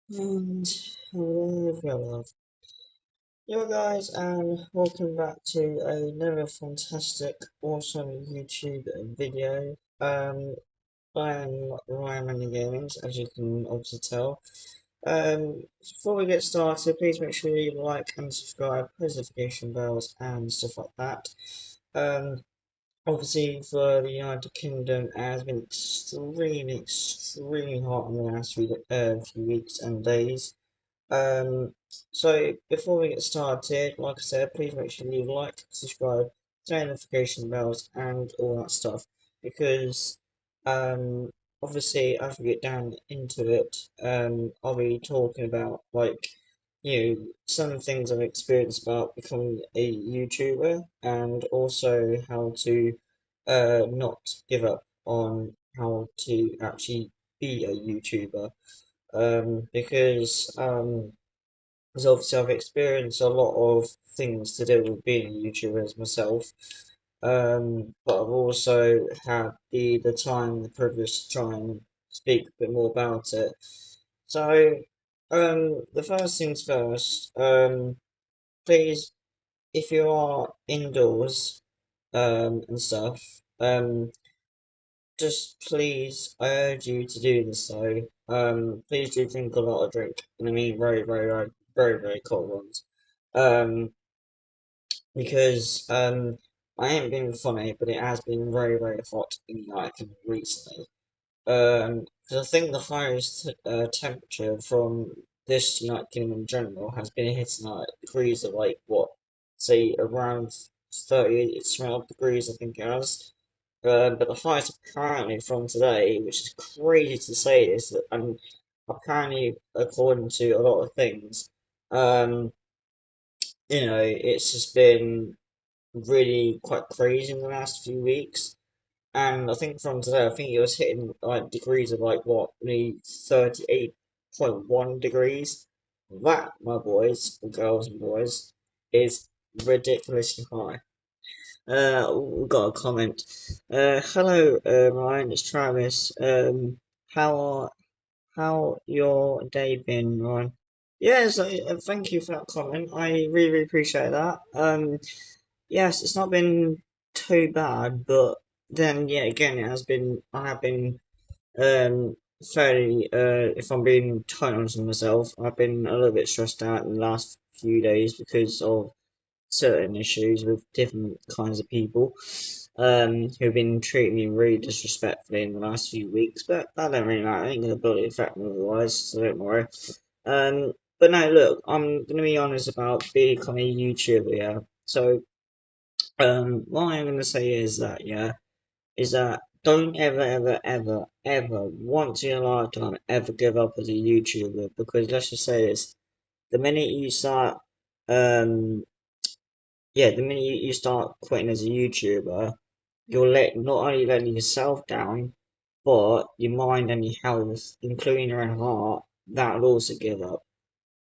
And hello everyone. Yo guys, and welcome back to another fantastic, awesome YouTube video. I'm RyanManUGamings, as you can obviously tell. Before we get started, please make sure you like and subscribe, press notification bells and stuff like that. Um, Obviously for the United Kingdom, it has been extremely hot in the last few weeks and days. Um, so before we get started, like I said, please make sure you like, subscribe, turn notification bells, and all that stuff. Because um, obviously, as we get down into it, I'll be talking about some things I've experienced about becoming a YouTuber, and also how to not give up on how to actually be a YouTuber. Because obviously I've experienced a lot of things to do with being a YouTuber as myself, but I've also had the time, the privilege to try and speak a bit more about it. So, the first things first, please, if you are indoors, and stuff, just please, I urge you to do this though. Please do drink a lot of drink, and I mean very cold ones. Um, because I ain't being funny, but it has been very hot in the United Kingdom recently. 'Cause I think the highest temperature from this United Kingdom in general has been hitting like degrees of like what, say around 30 degrees, I think it has. But the highest apparently from today, which is crazy to say this, and apparently according to a lot of things, um, it's just been really quite crazy in the last few weeks. And I think from today, I think it was hitting like degrees of like what, maybe 38.1 degrees. That, my boys, or girls and boys, is ridiculously high. We've got a comment. Hello, Ryan, it's Travis. How how your day been, Ryan? Yes, thank you for that comment. I really appreciate that. Yes, it's not been too bad, but then yeah, again, it has been. I have been fairly. If I'm being totally honest with myself, I've been a little bit stressed out in the last few days because of certain issues with different kinds of people who've been treating me really disrespectfully in the last few weeks. But that don't really matter. It ain't gonna bloody affect me otherwise, so don't worry. But no, look, I'm gonna be honest about becoming a YouTuber. Yeah, so what I'm gonna say is that don't ever once in your lifetime ever give up as a YouTuber, because let's just say this: the minute you start, um, the minute you start quitting as a YouTuber, you'll not only letting yourself down, but your mind and your health, including your own heart, that'll also give up.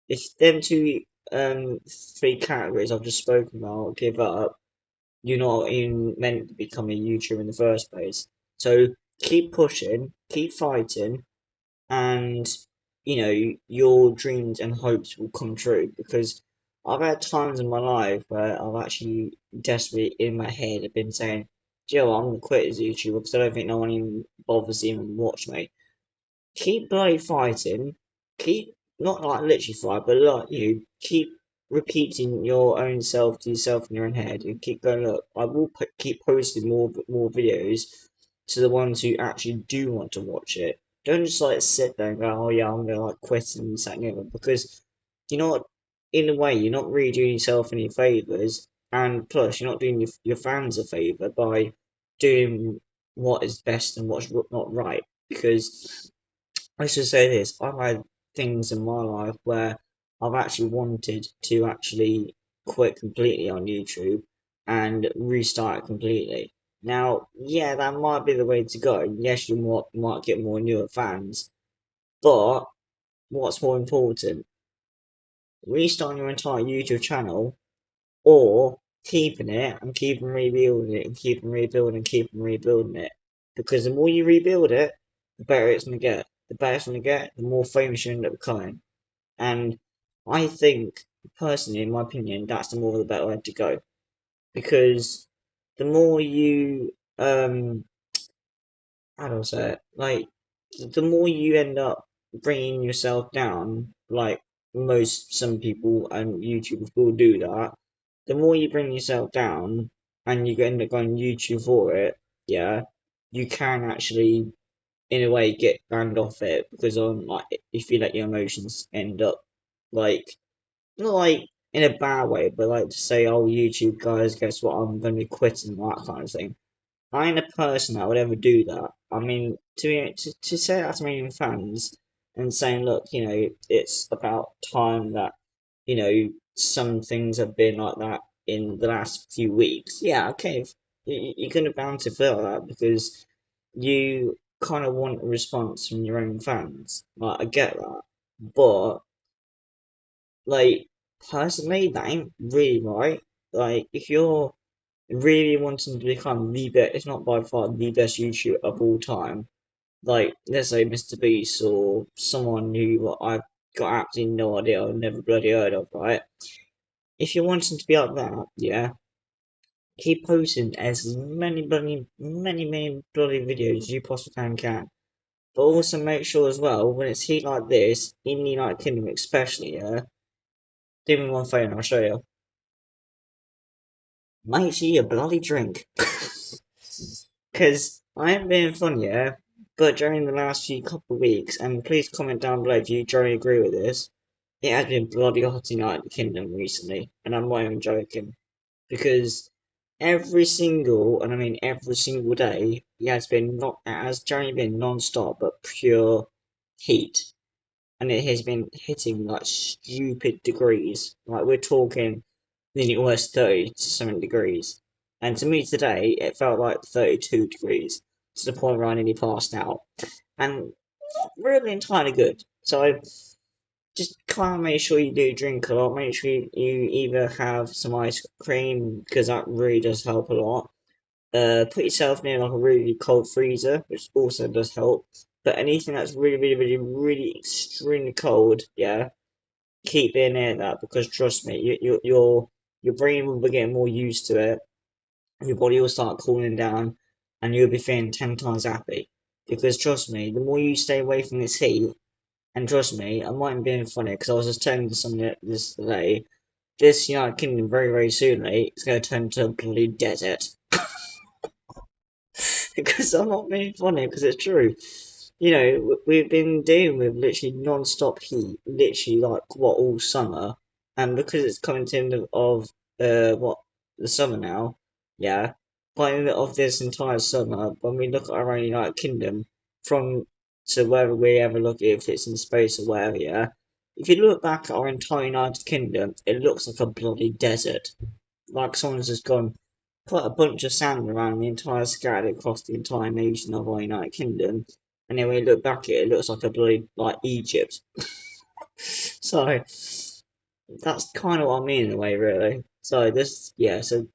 If them two three categories I've just spoken about give up, you're not even meant to become a YouTuber in the first place. So keep pushing, keep fighting, and your dreams and hopes will come true. Because I've had times in my life where I've actually desperately in my head have been saying, Joe, I'm gonna quit as a YouTuber because I don't think no one even bothers to even watch me. Keep bloody fighting. Keep not like literally fight, but like keep repeating your own self to yourself in your own head, and keep going. Look, I will keep posting more videos to the ones who actually do want to watch it. Don't just like sit there and go, oh yeah, I'm gonna like quit and this that, and the other, because you know what? In a way, you're not really doing yourself any favors, and plus, you're not doing your fans a favor by doing what is best and what's not right. Because I should say this: I've had things in my life where I've actually wanted to actually quit completely on YouTube and restart it completely. Now, yeah, that might be the way to go. Yes, you might get more newer fans, but what's more important, restarting your entire YouTube channel or keeping it and keeping rebuilding it and keeping rebuilding and keeping rebuilding it? Because the more you rebuild it, the better it's going to get. The better it's going to get, the more famous you end up becoming. And I think, personally, in my opinion, that's the more the better way to go. Because the more you, how do I say it? Like, the more you end up bringing yourself down, like some people and YouTubers will do that, the more you bring yourself down and you end up going YouTube for it, yeah, you can actually, in a way, get banned off it because like if you let your emotions end up like not like in a bad way, but like to say, oh YouTube guys, guess what? I'm gonna be quitting that kind of thing. I ain't a person that would ever do that. I mean, to say that to my fans and saying, look, it's about time that, some things have been like that in the last few weeks. Yeah, okay, you're gonna bound to feel that because you kind of want a response from your own fans. Like, I get that, but like personally, that ain't really right. Like, if you're really wanting to become the best, if not by far the best YouTuber of all time, like let's say Mr. Beast or someone who I've got absolutely no idea, I've never bloody heard of, right? If you're wanting to be like that, yeah, keep posting as many bloody videos as you possibly can. But also make sure as well, when it's heat like this, in the United Kingdom especially, yeah, do me one favour and I'll show you. Make sure you bloody drink. Because I ain't being funny, yeah, but during the last few couple of weeks, and please comment down below if you generally agree with this, it has been bloody hot in the United Kingdom recently, and I'm not even joking. Because every single, and I mean every single day, it has generally been non-stop, but pure heat. And it has been hitting like stupid degrees. Like we're talking nearly almost 30 to something degrees. And to me today, it felt like 32 degrees to the point where I nearly passed out. And not really entirely good. So just kind of make sure you do drink a lot. Make sure you either have some ice cream because that really does help a lot. Put yourself near like a really cold freezer, which also does help. But anything that's really extremely cold, yeah, keep it near that because trust me, your brain will be getting more used to it. Your body will start cooling down, and you'll be feeling 10 times happy. Because trust me, the more you stay away from this heat, and trust me, I might be being funny because I was just telling someone this today. This United Kingdom very soonly is going to turn into a bloody desert. Because I'm not being funny because it's true. We've been dealing with literally non-stop heat, literally like what all summer, and because it's coming to the end of what the summer now, yeah. By the end of this entire summer, when we look at our own United Kingdom, from to wherever we ever look, if it's in space or wherever, yeah. If you look back at our entire United Kingdom, it looks like a bloody desert. Like someone's just gone put a bunch of sand around the entire scattered across the entire nation of our United Kingdom, and then when you look back at it, it looks like a bloody like Egypt. So that's kind of what I mean in a way, really. So so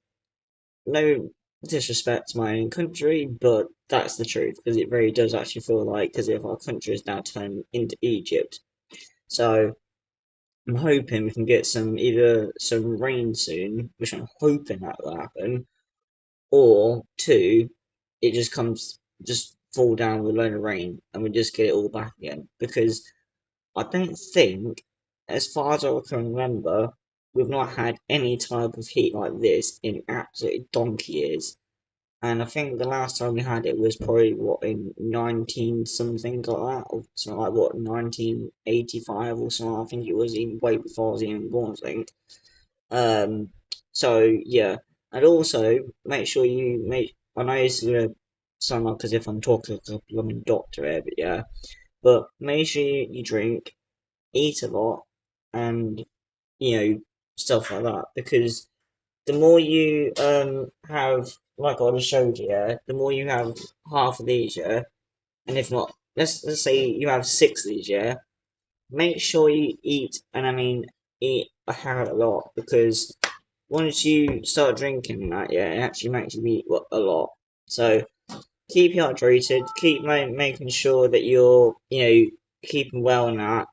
no disrespect to my own country, but that's the truth because it really does actually feel like because if our country is now turned into Egypt. So I'm hoping we can get either some rain soon, which I'm hoping that will happen, or two, it just fall down with a load of rain and we just get it all back again. Because I don't think, as far as I can remember, we've not had any type of heat like this in absolutely donkey years. And I think the last time we had it was probably what in 19 something like that, or something like what 1985 or something. I think it was even way before I was even born. I think. Um, so yeah, and also make sure you make. I know it's gonna sound like as if I'm talking to a blooming doctor here, but yeah. But make sure you drink, eat a lot, and stuff like that because the more you have, like I just showed you, yeah, the more you have half of these, yeah, and if not, let's say you have six of these, yeah. Make sure you eat, and I mean eat a hell of a lot because once you start drinking that, yeah, it actually makes you eat a lot. So keep hydrated, keep making sure that you're, keeping well in that.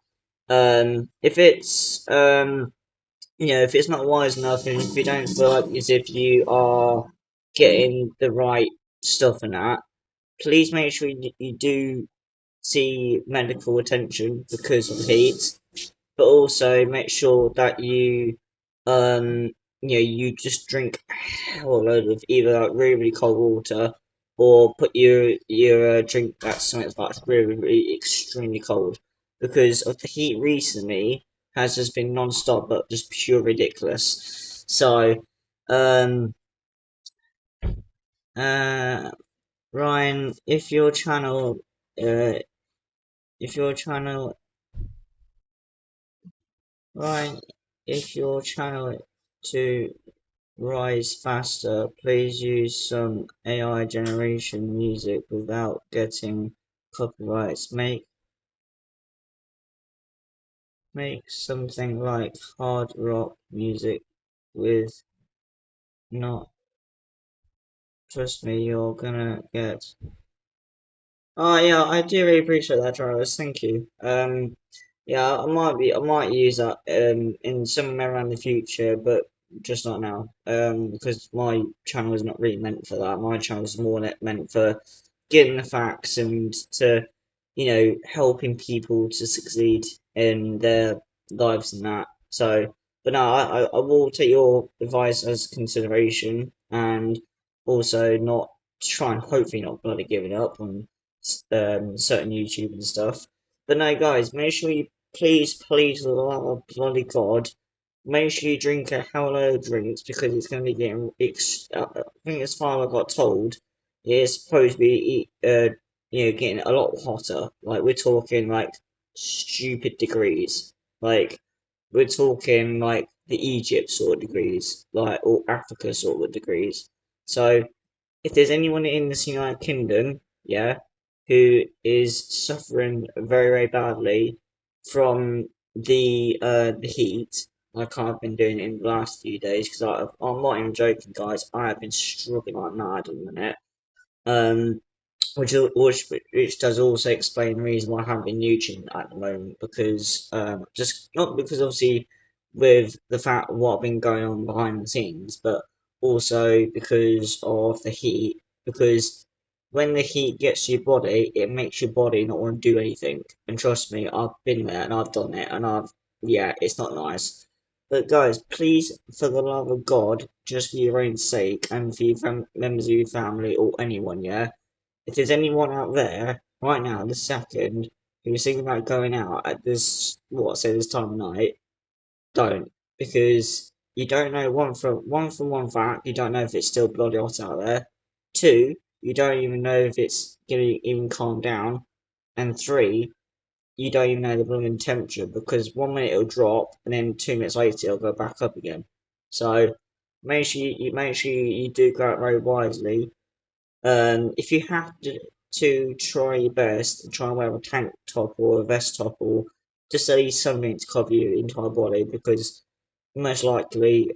If it's if it's not wise enough, and if you don't feel like as if you are getting the right stuff and that, please make sure you do see medical attention because of the heat, but also make sure that um you just drink a hell load of either like really really cold water, or put your drink that's something that's really really extremely cold, because of the heat recently has just been non-stop but just pure ridiculous. So um uh Ryan, uh if your channel Ryan, if your channel to rise faster, please use some AI generation music without getting copyrights. Make something like hard rock music with not trust me, you're gonna get. Oh yeah, I do really appreciate that, Travis. Thank you. Yeah, I might use that in somewhere around the future, but just not now. Because my channel is not really meant for that. My channel is more meant for getting the facts and to, helping people to succeed in their lives and that. So, but no, I will take your advice as consideration, and also not try and hopefully not bloody giving up on certain YouTube and stuff. But no, guys, make sure you please, for the love of bloody God, make sure you drink a hell load of drinks, because it's going to be getting. I think as far as I got told, it's supposed to be getting a lot hotter. Like we're talking like stupid degrees. Like we're talking like the Egypt sort of degrees, like or Africa sort of degrees. So if there's anyone in this United Kingdom, yeah, who is suffering very, very badly from the heat, like I've been doing in the last few days, because I'm not even joking, guys. I have been struggling like mad at the minute. Um, which does also explain the reason why I haven't been YouTubing at the moment, because just not because obviously with the fact of what I've been going on behind the scenes, but also because of the heat. Because when the heat gets to your body, it makes your body not want to do anything. And trust me, I've been there and I've done it, and yeah, it's not nice. But guys, please, for the love of God, just for your own sake and for your members of your family or anyone, yeah, if there's anyone out there right now, this second, who's thinking about going out at this time of night, don't, because you don't know one fact, you don't know if it's still bloody hot out there. Two, you don't even know if it's gonna even calm down, and three, you don't even know the blooming temperature, because 1 minute it'll drop and then 2 minutes later it'll go back up again. So make sure you do go out very wisely. If you have to try your best and try and wear a tank top or a vest top, or just at least something to cover your entire body, because most likely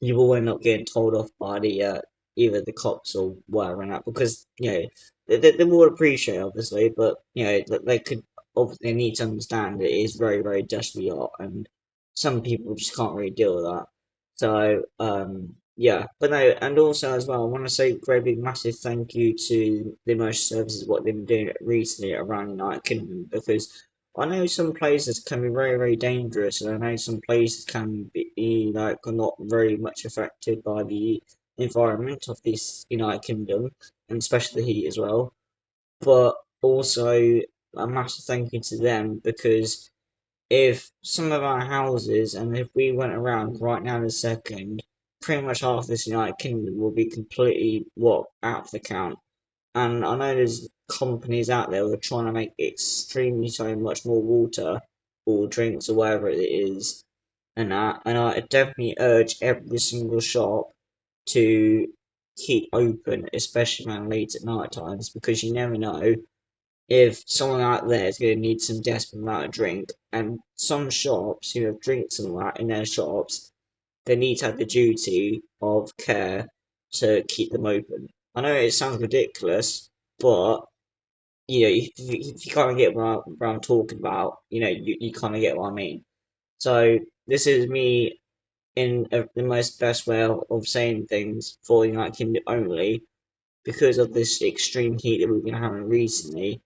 you will end up getting told off by the either the cops or whatever and that, because they will appreciate obviously, but that they could obviously need to understand it is very very dusty hot, and some people just can't really deal with that. So yeah, but no, and also as well, I want to say a very big massive thank you to the Emotion Services, what they've been doing recently around the United Kingdom, because I know some places can be very, very dangerous, and I know some places can be like not very much affected by the environment of this United Kingdom, and especially the heat as well. But also a massive thank you to them, because if some of our houses, and if we went around right now in a second, pretty much half this United Kingdom will be completely out of the count. And I know there's companies out there who are trying to make extremely so much more water or drinks or whatever it is, and that. And I definitely urge every single shop to keep open, especially around late at night times, because you never know if someone out there is going to need some desperate amount of drink. And some shops who have drinks and all that in their shops, they need to have the duty of care to keep them open. I know it sounds ridiculous, but if you kind of get what I'm talking about, you kind of get what I mean. So this is me in the most best way of saying things for the United Kingdom only because of this extreme heat that we've been having recently.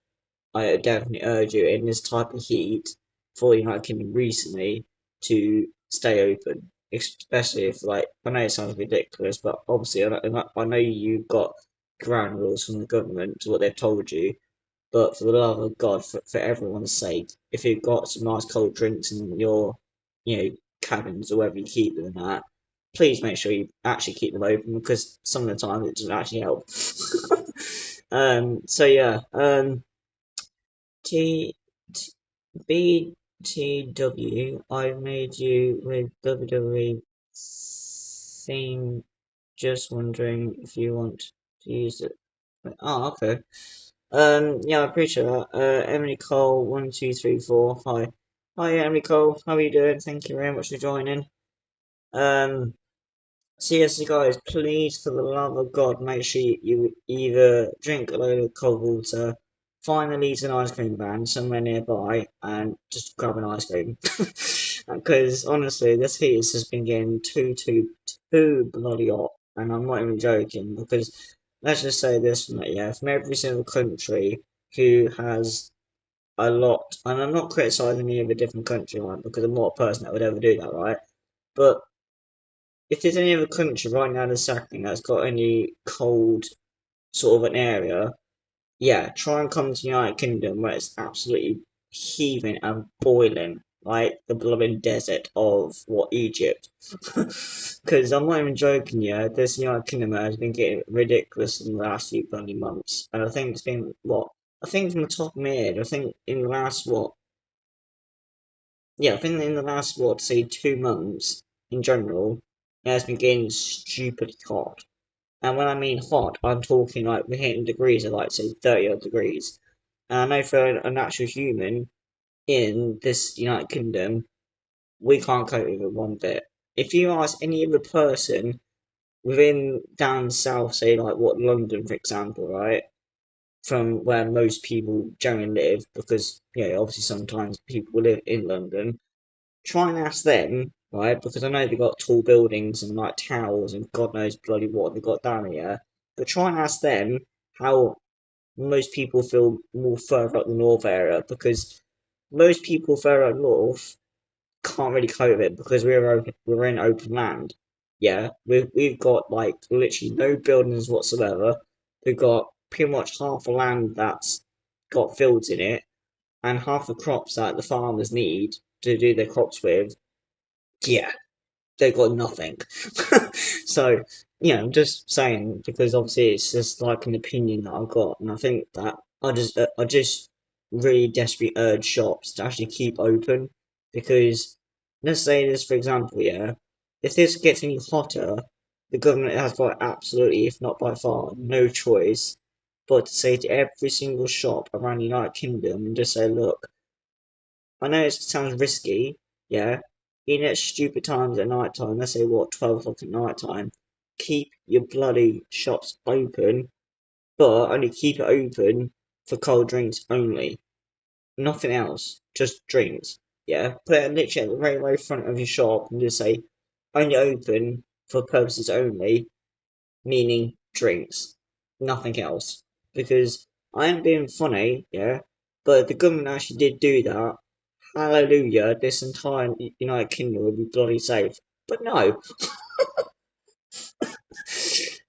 I definitely urge you in this type of heat for the United Kingdom recently to stay open, especially if like I know it sounds ridiculous, but obviously I know you've got ground rules from the government to what they've told you, but for the love of God, for everyone's sake, if you've got some nice cold drinks in your, cabins or wherever you keep them at, please make sure you actually keep them open because some of the time it doesn't actually help. So yeah, T, T BTW, I've made you with WWE theme. Just wondering if you want to use it. Oh, okay. Yeah, I appreciate that. Emily Cole, 1234. Hi. Hi, Emily Cole. How are you doing? Thank you very much for joining. Um, so yes, guys, please, for the love of God, make sure you either drink a load of cold water, find a Leeds and ice cream van somewhere nearby, and just grab an ice cream. Because honestly, this heat has just been getting too bloody hot, and I'm not even joking. Because let's just say this, yeah, from every single country who has a lot, and I'm not criticizing any of a different country, right? Because I'm not a person that would ever do that, right? But if there's any other country right now this second that's got any cold sort of an area, yeah, try and come to the United Kingdom where it's absolutely heaving and boiling like the blooming desert of what Egypt. Because I'm not even joking, yeah, this United Kingdom has been getting ridiculous in the last few bloody months, and I think it's been what I think from the top of my head, I think in the last I think in the last say 2 months in general, it has been getting stupidly hot. And when I mean hot, I'm talking like we're hitting degrees of like say 30 odd degrees. And I know for a natural human in this United Kingdom, we can't cope with it one bit. If you ask any other person within down south, say like what London for example, right? From where most people generally live, because obviously sometimes people live in London, try and ask them, right? Because I know they've got tall buildings and like towers and God knows bloody what they've got down here. But try and ask them how most people feel more further up the north area because most people further up north can't really cope with it because we're in open land. Yeah, we've got like literally no buildings whatsoever. We've got pretty much half the land that's got fields in it, and half the crops that the farmers need to do their crops with. Yeah, they got nothing. So, I'm just saying because obviously it's just like an opinion that I've got, and I think that I just really desperately urge shops to actually keep open because let's say this for example, yeah, if this gets any hotter, the government has got absolutely, if not by far, no choice but to say to every single shop around the United Kingdom and just say, look, I know it sounds risky, yeah. Even at stupid times at night time, let's say what, 12 o'clock at night time, keep your bloody shops open, but only keep it open for cold drinks only. Nothing else, just drinks. Yeah. Put it literally at the very, very front of your shop and just say only open for purposes only, meaning drinks. Nothing else. Because I am being funny, yeah, but the government actually did do that. Hallelujah, this entire United Kingdom would be bloody safe. But no.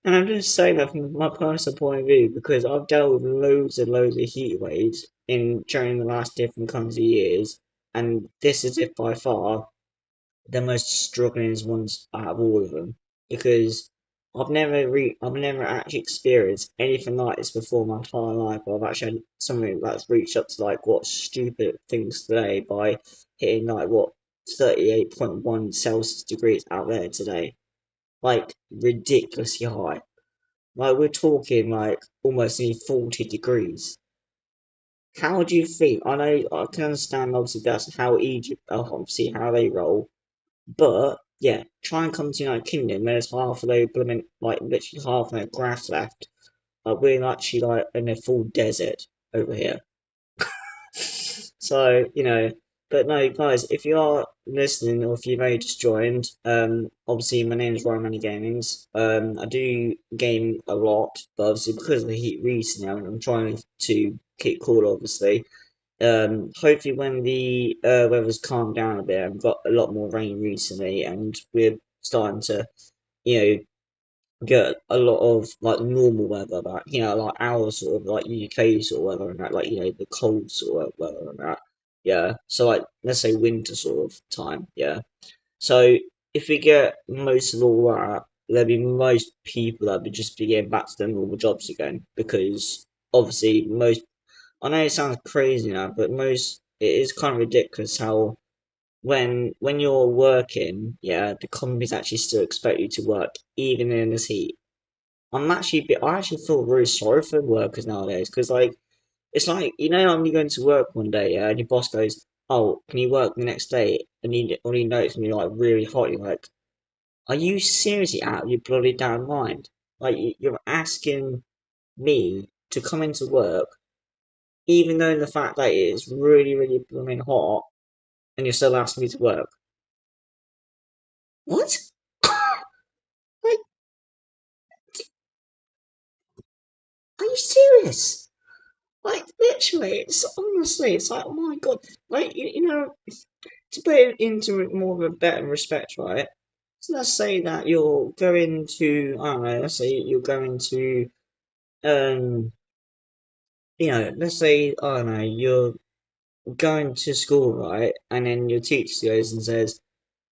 And I'm just saying that from my personal point of view because I've dealt with loads and loads of heat waves in during the last different kinds of years, and this is it by far the most struggling ones out of all of them because I've never actually experienced anything like this before in my entire life. I've actually had something that's reached up to like what stupid things today by hitting like what 38.1 Celsius degrees out there today, like ridiculously high. Like we're talking like almost nearly 40 degrees. How do you think? I know I can understand obviously that's how Egypt, obviously how they roll, but yeah, try and come to the United Kingdom where there's half of the blooming like literally half of the grass left. Like we're actually like in a full desert. over here. So, but no, guys, if you are listening or if you've only just joined, obviously my name is RyanManUGamings. I do game a lot, but obviously because of the heat recently, I'm trying to keep cool, obviously. Hopefully when the weather's calmed down a bit, I've got a lot more rain recently, and we're starting to, you know, get a lot of like normal weather back, like our sort of like UK sort of weather and that, like the cold sort of weather and that. Yeah. So like let's say winter sort of time, yeah. So if we get most of all that, there'll be most people that would just be getting back to their normal jobs again because obviously most I know it sounds crazy now, but most it is kind of ridiculous how when you're working, yeah, the companies actually still expect you to work even in this heat. I actually feel really sorry for workers nowadays because like it's like when you go into work one day, yeah, and your boss goes, "Oh, can you work the next day?" And you only notice when you're like really hot, you're like, "Are you seriously out of your bloody damn mind?" Like you're asking me to come into work, even though the fact that it's really really blooming hot, and you're still asking me to work. What? Like, are you serious? Like literally, it's honestly, it's like, oh my god, like to put it into more of a better respect, right? So let's say that you're going to, I don't know, let's say you're going to, um, let's say, I don't know, you're going to school, right? And then your teacher goes and says,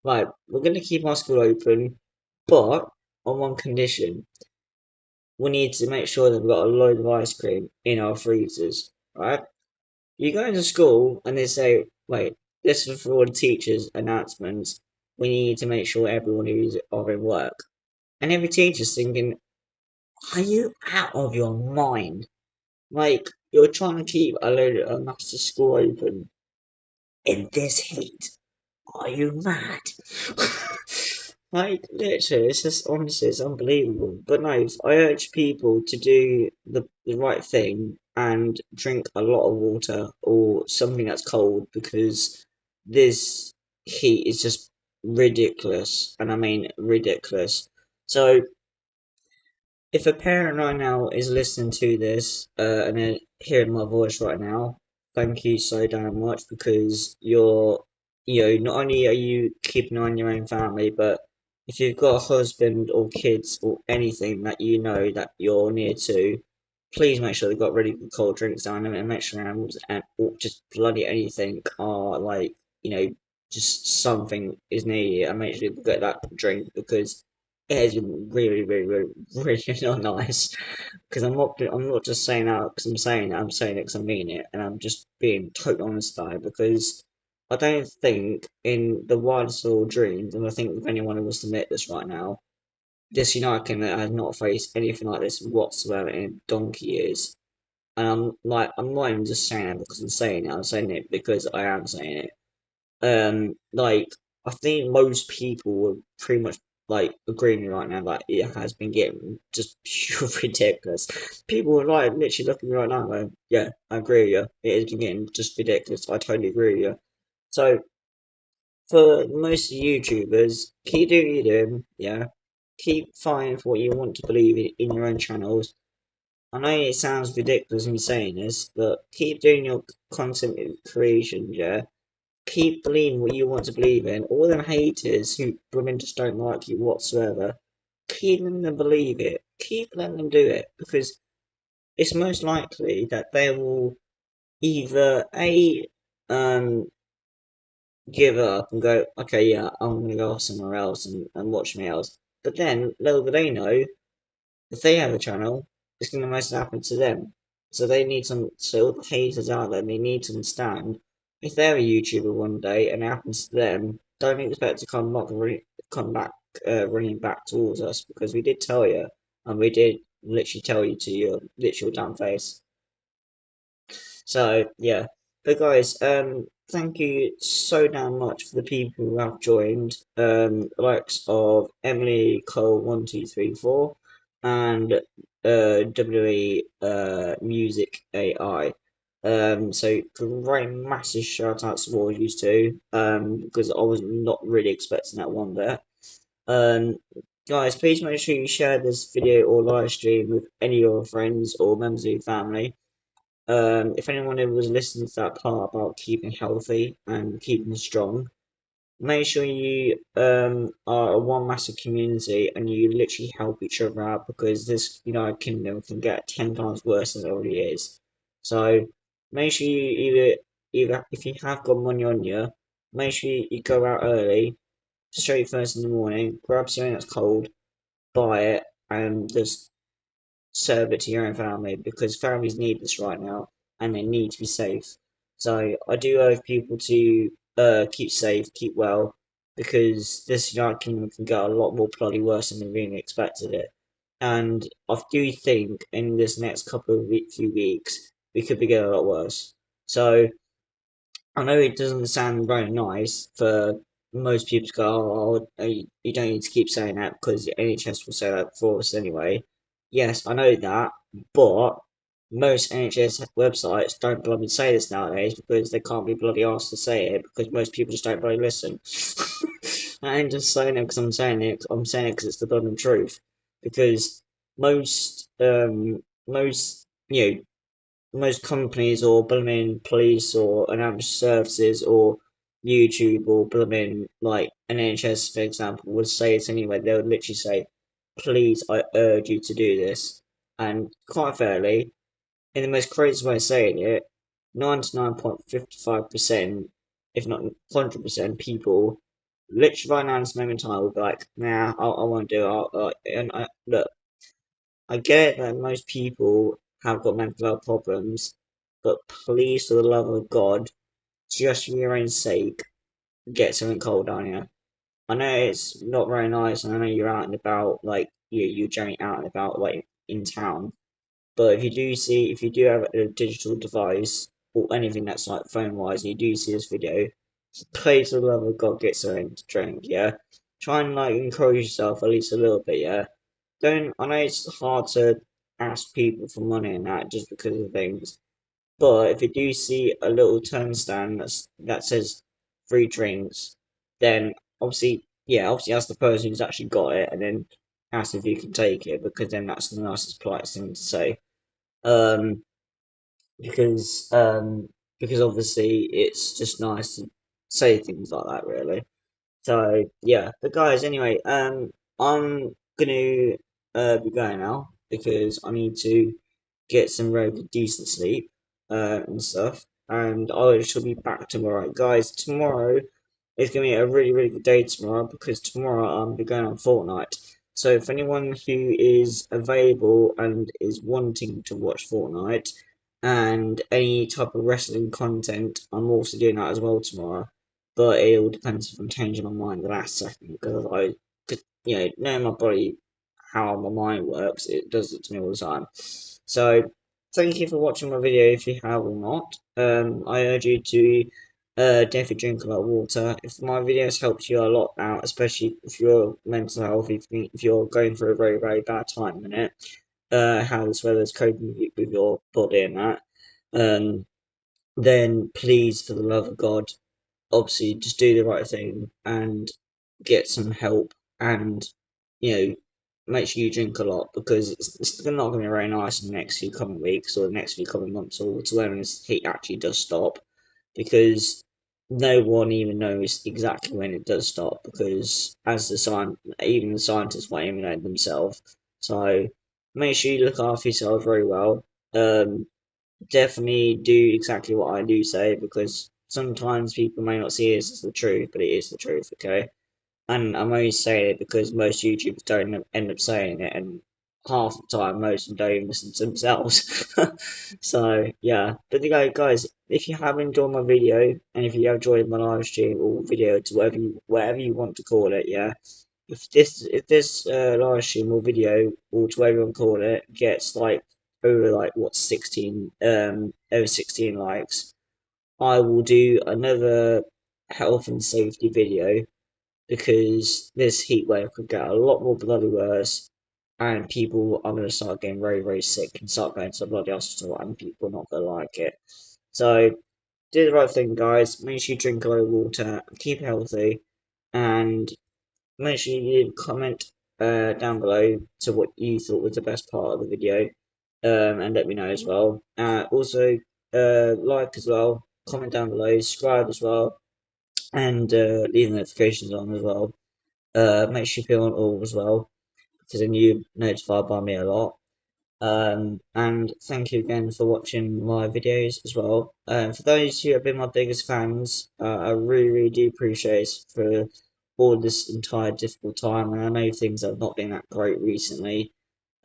right, we're going to keep our school open, but on one condition, we need to make sure that we've got a load of ice cream in our freezers, right? You go into school and they say, wait, this is for all the teachers' announcements. We need to make sure everyone who's are in work. And every teacher's thinking, are you out of your mind? Like, you're trying to keep a load of a massive school open in this heat. Are you mad? Like, literally, it's just honestly, it's unbelievable. But no, I urge people to do the right thing and drink a lot of water or something that's cold because this heat is just ridiculous. And I mean, ridiculous. So, if a parent right now is listening to this and they're hearing my voice right now, thank you so damn much because not only are you keeping an eye on your own family, but if you've got a husband or kids or anything that you know that you're near to, please make sure they've got really good cold drinks down them and make sure animals and or just bloody anything are like, just something is near you and make sure you get that drink because it has been really, really, really, really not nice. Because I'm not just saying that because I'm saying it. I'm saying it because I mean it, and I'm just being totally honest about it. Because I don't think in the wildest of all dreams, and I think if anyone who was to admit this right now, this United Kingdom has not faced anything like this whatsoever in donkey years. And I'm not even just saying it because I'm saying it. I'm saying it because I am saying it. Like I think most people were pretty much like agreeing right now that it has been getting just pure ridiculous. People are like literally looking right now going, yeah, I agree with you. It has been getting just ridiculous. I totally agree with you. So for most YouTubers, keep doing what you're doing, yeah. Keep fighting for what you want to believe in your own channels. I know it sounds ridiculous me saying this, but keep doing your content creation, yeah. Keep believing what you want to believe in. All them haters who women just don't like you whatsoever, keep letting them believe it. Keep letting them do it because it's most likely that they will either um give up and go, okay, yeah, I'm gonna go somewhere else and watch me else. But then little do they know if they have a channel, it's going to most happen to them. So they need some, so all the haters out there, they need to understand if they're a YouTuber one day and it happens to them, don't expect to come back, running back towards us because we did tell you, and we did literally tell you to your literal damn face. So yeah, but guys, thank you so damn much for the people who have joined. The likes of Emily Cole 1234 and WE Music AI. So great massive shout out to all of you two, because I was not really expecting that one bit. Um, Guys, please make sure you share this video or live stream with any of your friends or members of your family. If anyone ever was listening to that part about keeping healthy and keeping strong, make sure you are one massive community and you literally help each other out, because this United Kingdom can get 10 times worse than it already is. So make sure you either if you have got money on you, make sure you go out early, straight first in the morning, grab something that's cold, buy it, and just serve it to your own family, because families need this right now and they need to be safe. So I do urge people to keep safe, keep well, because this United Kingdom can get a lot more bloody worse than we really expected it. And I do think in this next couple of few weeks we could be getting a lot worse. So I know it doesn't sound very nice for most people to go, oh, you don't need to keep saying that because the NHS will say that for us anyway. Yes, I know that, but most NHS websites don't bloody say this nowadays because they can't be bloody asked to say it because most people just don't bloody listen. I ain't just saying it because I'm saying it. I'm saying it because it's the bloody truth. Because most most companies or blooming police or ambulance services or YouTube or blooming like an NHS, for example, would say it anyway. They would literally say, "Please, I urge you to do this." And quite fairly, in the most crazy way of saying it, 99.55%, if not 100% people, literally right now in this moment in time, will be like, "Nah, I won't do it." Look, I get that most people have got mental health problems, but please, for the love of God, just for your own sake, get something cold on you. I know it's not very nice, and I know you're out and about, like you're generally out and about, like in town. But if you do have a digital device or anything that's like phone wise, and you do see this video, please, for the love of God, get something to drink. Yeah, try and like encourage yourself at least a little bit. Yeah, don't. I know it's hard to ask people for money and that just because of things, but if you do see a little turnstile that says free drinks, then obviously ask the person who's actually got it, and then ask if you can take it, because then that's the nicest, politest thing to say. Um, because um, because obviously it's just nice to say things like that, really. So yeah, but guys, anyway, I'm gonna be going now because I need to get some really decent sleep and stuff, and I shall be back tomorrow, guys. Tomorrow is gonna be a really good day tomorrow because tomorrow I'm be going on Fortnite. So if anyone who is available and is wanting to watch Fortnite and any type of wrestling content, I'm also doing that as well tomorrow, but it all depends if I'm changing my mind the last second because knowing my body, how my mind works, it does it to me all the time. So, thank you for watching my video if you have or not. I urge you to definitely drink a lot of water. If my videos helped you a lot out, especially if you're mental health, if you're going through a very bad time in it, how as well as coping with your body and that, um, then please, for the love of God, obviously just do the right thing and get some help, and you know make sure you drink a lot, because it's not going to be very nice in the next few coming weeks or the next few coming months, or to when this heat actually does stop, because no one even knows exactly when it does stop, because even the scientists won't even know themselves. So make sure you look after yourself very well. Definitely do exactly what I do say, because sometimes people may not see this as the truth, but it is the truth, okay? And I'm only saying it because most YouTubers don't end up saying it, and half the time most of them don't even listen to themselves. So yeah, but guys, if you have enjoyed my video and if you have enjoyed my live stream or video to whatever you want to call it, yeah. If this live stream or video or to whatever you want to call it gets like over like what 16 over 16 likes, I will do another health and safety video, because this heat wave could get a lot more bloody worse, and people are going to start getting very sick and start going to the bloody hospital, and people are not going to like it. So do the right thing, guys. Make sure you drink a lot of water, keep healthy, and make sure you comment down below to what you thought was the best part of the video, and let me know as well. Also, like as well, comment down below, subscribe as well, and leave the notifications on as well. Make sure you put on all as well, because then you're notified by me a lot. And thank you again for watching my videos as well. For those who have been my biggest fans, I really, really do appreciate it for all this entire difficult time. And I know things have not been that great recently.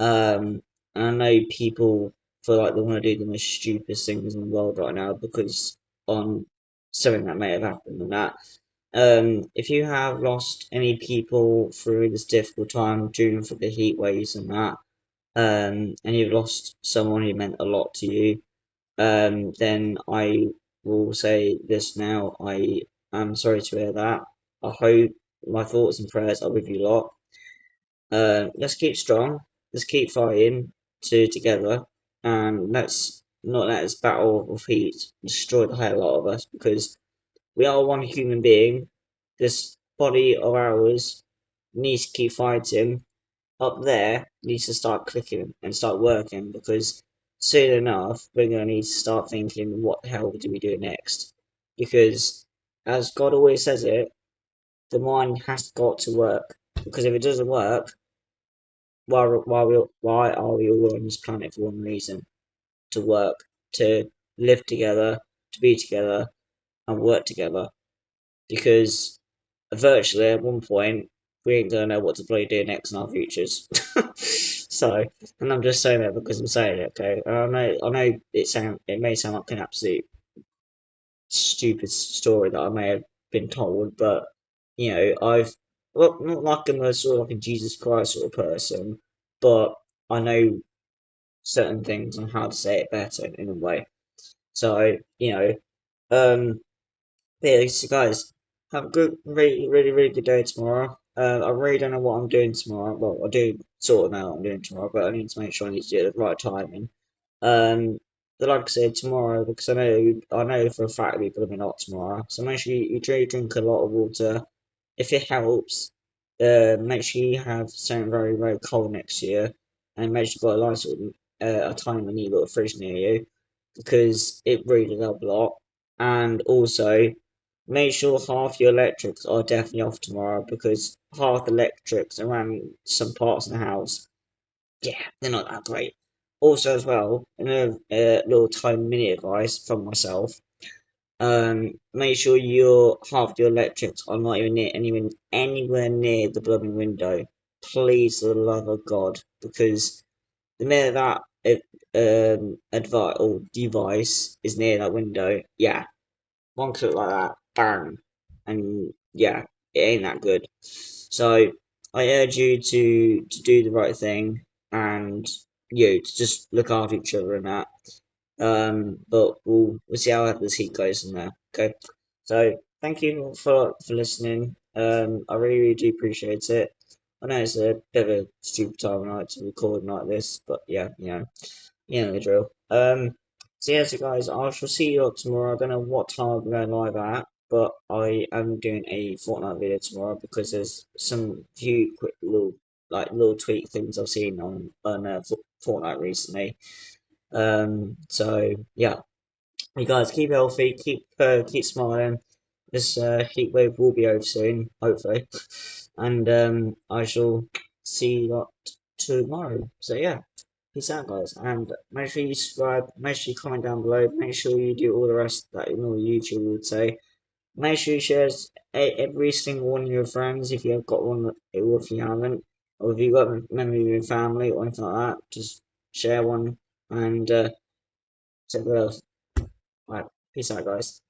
And I know people feel like they want to do the most stupidest things in the world right now because on something that may have happened and that. If you have lost any people through this difficult time during the heat waves and that, and you've lost someone who meant a lot to you, then I will say this now. I am sorry to hear that. I hope my thoughts and prayers are with you lot. Let's keep strong. Let's keep fighting together, and let's not let this battle of heat destroy the hell out of us because we are one human being. This body of ours needs to keep fighting up there needs to start clicking and start working because soon enough we're going to need to start thinking what the hell do we do next, because as God always says it, the mind has got to work, because if it doesn't work, why are we all on this planet? For one reason: to work, to live together, to be together and work together, because virtually at one point we ain't gonna know what to bloody do next in our futures. So, and I'm just saying that because I'm saying it, okay? I know it may sound like an absolute stupid story that I may have been told, but I've well, not like I'm a sort of like a Jesus Christ sort of person, but I know certain things and how to say it better in a way. So, um, yeah, so guys, have a good, really, really, really good day tomorrow. I really don't know what I'm doing tomorrow. Well, I do sort of know what I'm doing tomorrow, but I need to make sure I need to do it at the right timing. Um, but like I said, tomorrow, because I know for a fact we're gonna be not tomorrow. So make sure you drink a lot of water. If it helps, make sure you have something very, very cold next year, and make sure you've got a nice little, a tiny mini little fridge near you, because it really does help a lot. And also, make sure half your electrics are definitely off tomorrow, because half the electrics around some parts of the house, yeah, they're not that great. Also, as well, another little tiny mini advice from myself: make sure your half your electrics are not even anywhere near the blooming window. Please, for the love of God, because the minute that advice or device is near that window, yeah, one click like that, bang, and yeah, it ain't that good. So I urge you to do the right thing, and you to just look after each other and that. But we'll see how this heat goes in there. Okay. So thank you for listening. I really, really do appreciate it. I know it's a bit of a stupid time of night to record like this, but yeah, you know the drill. So yeah, so guys, I shall see you all tomorrow. I don't know what time I'm going live at, but I am doing a Fortnite video tomorrow because there's some few quick little tweak things I've seen on Fortnite recently. So yeah, you guys keep healthy, keep smiling. This heat wave will be over soon, hopefully, and I shall see you lot tomorrow. So yeah. Peace out, guys, and make sure you subscribe, make sure you comment down below, make sure you do all the rest that normal YouTuber would say. Make sure you share every single one of your friends if you have got one, or if you haven't, or if you've got a member of your family or anything like that, just share one and say what else. Alright, peace out, guys.